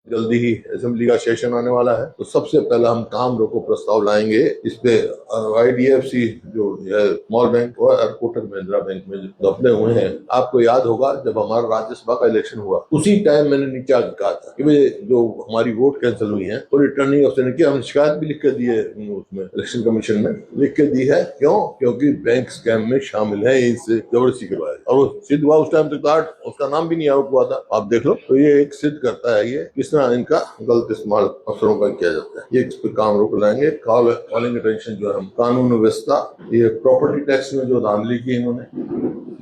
जल्दी ही असेंबली का सेशन आने वाला है, तो सबसे पहले हम काम रोको प्रस्ताव लाएंगे इस पे। IDFC जो है स्मॉल बैंक और कोटक महिंद्रा बैंक में जो अपने हुए हैं, आपको याद होगा जब हमारा राज्यसभा का इलेक्शन हुआ उसी टाइम मैंने नीचे आके कहा था कि भाई जो हमारी वोट कैंसिल हुई है तो रिटर्निंग ऑफिसर ने किया, हमने शिकायत भी लिख कर दी है उसमें इलेक्शन कमीशन में लिख के दी है। क्यों? क्योंकि बैंक स्कैम में शामिल है, इससे जबरदस्ती करवाया और वो सिद्ध हुआ। उस टाइम तक उसका नाम भी नहीं आउट हुआ था, आप देख लो। तो ये एक सिद्ध करता है ये किस तरह इनका गलत इस्तेमाल अफसरों का किया जाता है। ये इस पर काम रोक लाएंगे। कॉलिंग अटेंशन जो है कानून व्यवस्था, ये प्रॉपर्टी टैक्स में जो धांधली की इन्होंने,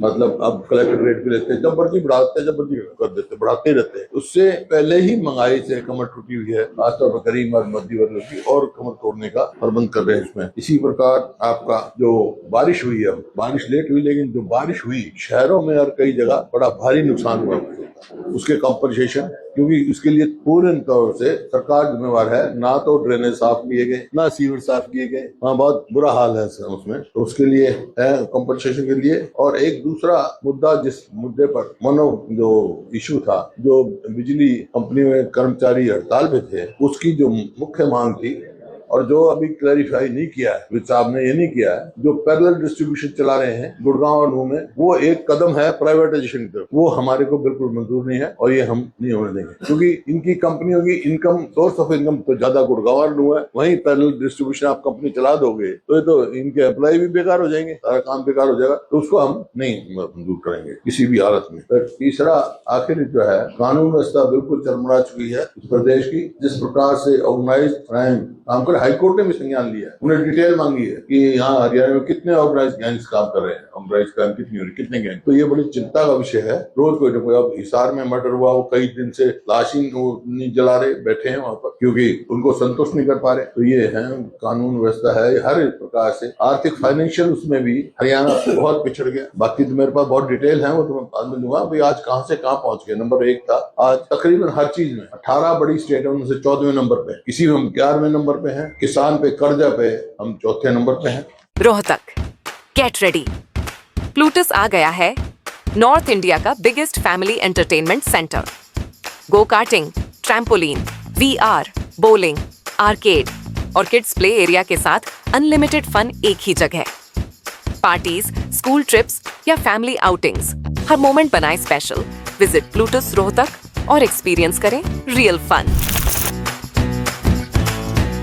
मतलब अब कलेक्टर रेट भी लेते हैं, जब मर्जी बढ़ाते हैं, जब मर्जी कर देते, बढ़ाते रहते हैं। उससे पहले ही महंगाई से कमर टूटी हुई है, खासतौर पर गरीब और मध्य वर्ग की, और कमर तोड़ने का प्रबंध कर रहे हैं इसमें। इसी प्रकार आपका जो बारिश हुई है, बारिश लेट हुई लेकिन जो बारिश हुई शहरों में और कई जगह बड़ा भारी नुकसान हुआ, उसके कॉम्पनसेशन, क्योंकि इसके लिए पूर्ण तौर से सरकार जिम्मेवार है। ना तो ड्रेनेज साफ किए गए, ना सीवर साफ किए गए, वहाँ बहुत बुरा हाल है उसमें, तो उसके लिए है कॉम्पनसेशन के लिए। और एक दूसरा मुद्दा, जिस मुद्दे पर जो इशू था, जो बिजली कंपनी में कर्मचारी हड़ताल पे थे, उसकी जो मुख्य मांग थी और जो अभी क्लैरिफाई नहीं किया है वित्त साहब ने, ये नहीं किया है, जो पैरेलल डिस्ट्रीब्यूशन चला रहे हैं गुड़गांव और नूह में, वो एक कदम है प्राइवेटाइजेशन की तरफ। वो हमारे को बिल्कुल मंजूर नहीं है और ये हम नहीं होने देंगे, क्योंकि इनकी कंपनियों की इनकम, सोर्स ऑफ इनकम तो ज्यादा गुड़गांव और नूह है, वहीं पैरेलल डिस्ट्रीब्यूशन आप कंपनी चला दोगे तो ये तो इनके एम्प्लॉय भी बेकार हो जाएंगे, सारा काम बेकार हो जाएगा, तो उसको हम नहीं मंजूर करेंगे किसी भी हालत में। तो तीसरा आखिर जो है, कानून व्यवस्था बिल्कुल चरमरा चुकी है इस प्रदेश की। जिस प्रकार से ऑर्गेनाइज्ड क्राइम काम कर, हाईकोर्ट ने भी संज्ञान लिया है, उन्हें डिटेल मांगी है कि यहाँ हरियाणा में कितने ऑर्गेनाइज्ड गैंग्स काम कर रहे हैं, ऑर्गेनाइज्ड क्राइम कितनी हो रही, कितने गैंग। तो ये बड़ी चिंता का विषय है। रोज कोई ना कोई, अब हिसार में मर्डर हुआ, वो कई दिन से लाश ही नहीं जला रहे, बैठे हैं वहां पर क्योंकि उनको संतुष्ट नहीं कर पा रहे। तो ये है कानून व्यवस्था है हर प्रकार से। आर्थिक फाइनेंशियल उसमें भी हरियाणा बहुत पिछड़ गया। बाकी तो मेरे पास बहुत डिटेल है, वो तो मैं बाद में दूंगा भाई आज कहाँ से कहाँ पहुंच गए। नंबर 1 था, आज तकरीबन हर चीज में 18 बड़ी स्टेट है, उनसे 14वें नंबर पे, किसी में हम 11वें नंबर पे हैं, किसान पे, कर्जा पे हम 4थे नंबर पे हैं। रोहतक, गेट रेडी, प्लूटस आ गया है, नॉर्थ इंडिया का biggest family entertainment centre. Go karting, trampoline, VR, bowling, arcade और किड्स प्ले एरिया के साथ अनलिमिटेड फन एक ही जगह। पार्टीज, स्कूल ट्रिप्स या फैमिली आउटिंग्स, हर मोमेंट बनाए स्पेशल। विजिट प्लूटस रोहतक और एक्सपीरियंस करें रियल फन।